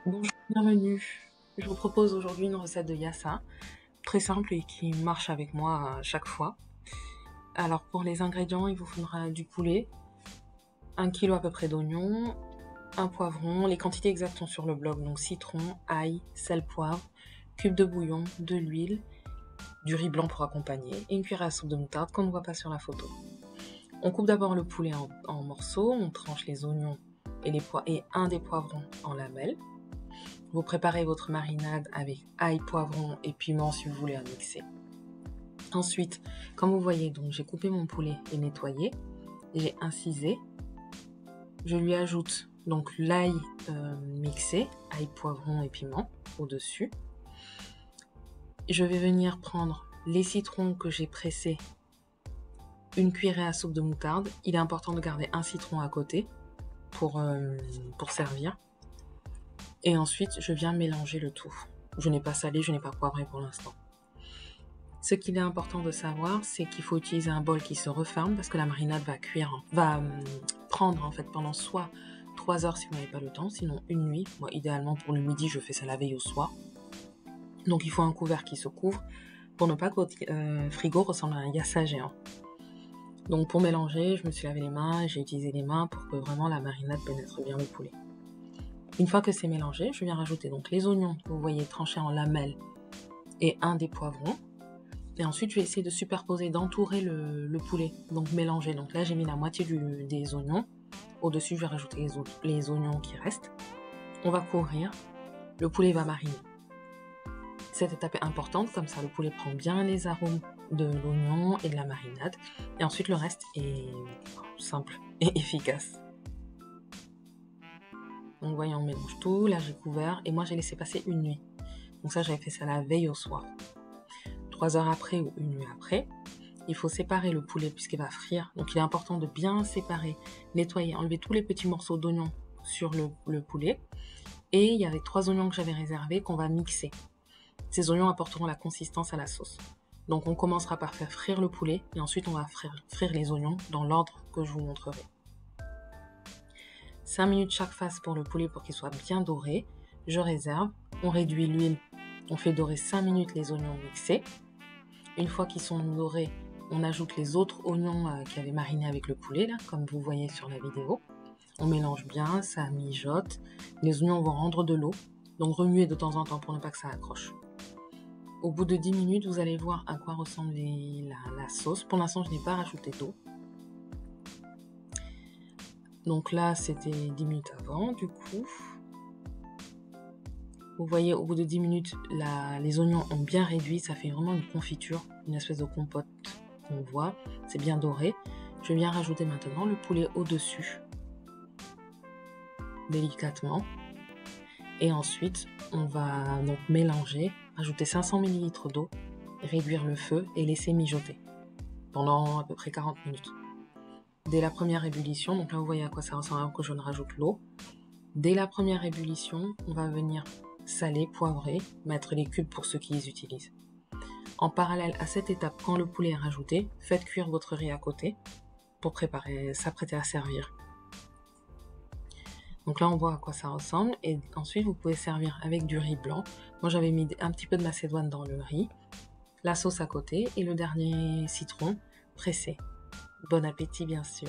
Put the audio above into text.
Bonjour, bienvenue. Je vous propose aujourd'hui une recette de yassa, très simple et qui marche avec moi à chaque fois. Alors pour les ingrédients, il vous faudra du poulet, 1 kg à peu près d'oignons, un poivron, les quantités exactes sont sur le blog, donc citron, ail, sel, poivre, cube de bouillon, de l'huile, du riz blanc pour accompagner et une cuillère à soupe de moutarde qu'on ne voit pas sur la photo. On coupe d'abord le poulet en morceaux, on tranche les oignons et un des poivrons en lamelles. Vous préparez votre marinade avec ail, poivron et piment si vous voulez un mixer. Ensuite, comme vous voyez, donc j'ai coupé mon poulet et nettoyé. J'ai incisé. Je lui ajoute donc l'ail mixé, ail, poivron et piment au-dessus. Je vais venir prendre les citrons que j'ai pressés, une cuillerée à soupe de moutarde. Il est important de garder un citron à côté pour servir. Et ensuite, je viens mélanger le tout. Je n'ai pas salé, je n'ai pas poivré pour l'instant. Ce qu'il est important de savoir, c'est qu'il faut utiliser un bol qui se referme parce que la marinade va prendre en fait pendant soit 3 heures si vous n'avez pas le temps, sinon une nuit. Moi, idéalement pour le midi, je fais ça la veille au soir. Donc il faut un couvert qui se couvre pour ne pas que votre frigo ressemble à un yassa géant. Donc pour mélanger, je me suis lavé les mains et j'ai utilisé les mains pour que vraiment la marinade pénètre bien le poulet. Une fois que c'est mélangé, je viens rajouter donc les oignons que vous voyez tranchés en lamelles et un des poivrons. Et ensuite, je vais essayer de superposer, d'entourer le poulet, donc mélanger. Donc là, j'ai mis la moitié des oignons. Au-dessus, je vais rajouter les oignons qui restent. On va couvrir. Le poulet va mariner. Cette étape est importante, comme ça le poulet prend bien les arômes de l'oignon et de la marinade. Et ensuite, le reste est simple et efficace. Donc, vous voyez, on mélange tout. Là, j'ai couvert et moi, j'ai laissé passer une nuit. Donc ça, j'avais fait ça la veille au soir. 3 heures après ou une nuit après, il faut séparer le poulet puisqu'il va frire. Donc il est important de bien séparer, nettoyer, enlever tous les petits morceaux d'oignons sur le poulet. Et il y avait 3 oignons que j'avais réservés qu'on va mixer. Ces oignons apporteront la consistance à la sauce. Donc on commencera par faire frire le poulet et ensuite on va frire les oignons dans l'ordre que je vous montrerai. 5 minutes chaque face pour le poulet pour qu'il soit bien doré. Je réserve, on réduit l'huile, on fait dorer 5 minutes les oignons mixés. Une fois qu'ils sont dorés, on ajoute les autres oignons qui avaient mariné avec le poulet, là, comme vous voyez sur la vidéo. On mélange bien, ça mijote. Les oignons vont rendre de l'eau, donc remuez de temps en temps pour ne pas que ça accroche. Au bout de 10 minutes, vous allez voir à quoi ressemble la sauce. Pour l'instant, je n'ai pas rajouté d'eau. Donc là, c'était 10 minutes avant, du coup. Vous voyez, au bout de 10 minutes, les oignons ont bien réduit. Ça fait vraiment une confiture, une espèce de compote qu'on voit. C'est bien doré. Je viens rajouter maintenant le poulet au-dessus, délicatement. Et ensuite, on va donc mélanger, ajouter 500 ml d'eau, réduire le feu et laisser mijoter pendant à peu près 40 minutes. Dès la première ébullition, donc là vous voyez à quoi ça ressemble avant que je ne rajoute l'eau. Dès la première ébullition, on va venir saler, poivrer, mettre les cubes pour ceux qui les utilisent. En parallèle à cette étape, quand le poulet est rajouté, faites cuire votre riz à côté pour s'apprêter à servir. Donc là, on voit à quoi ça ressemble. Et ensuite, vous pouvez servir avec du riz blanc. Moi, j'avais mis un petit peu de macédoine dans le riz, la sauce à côté et le dernier citron pressé. Bon appétit, bien sûr.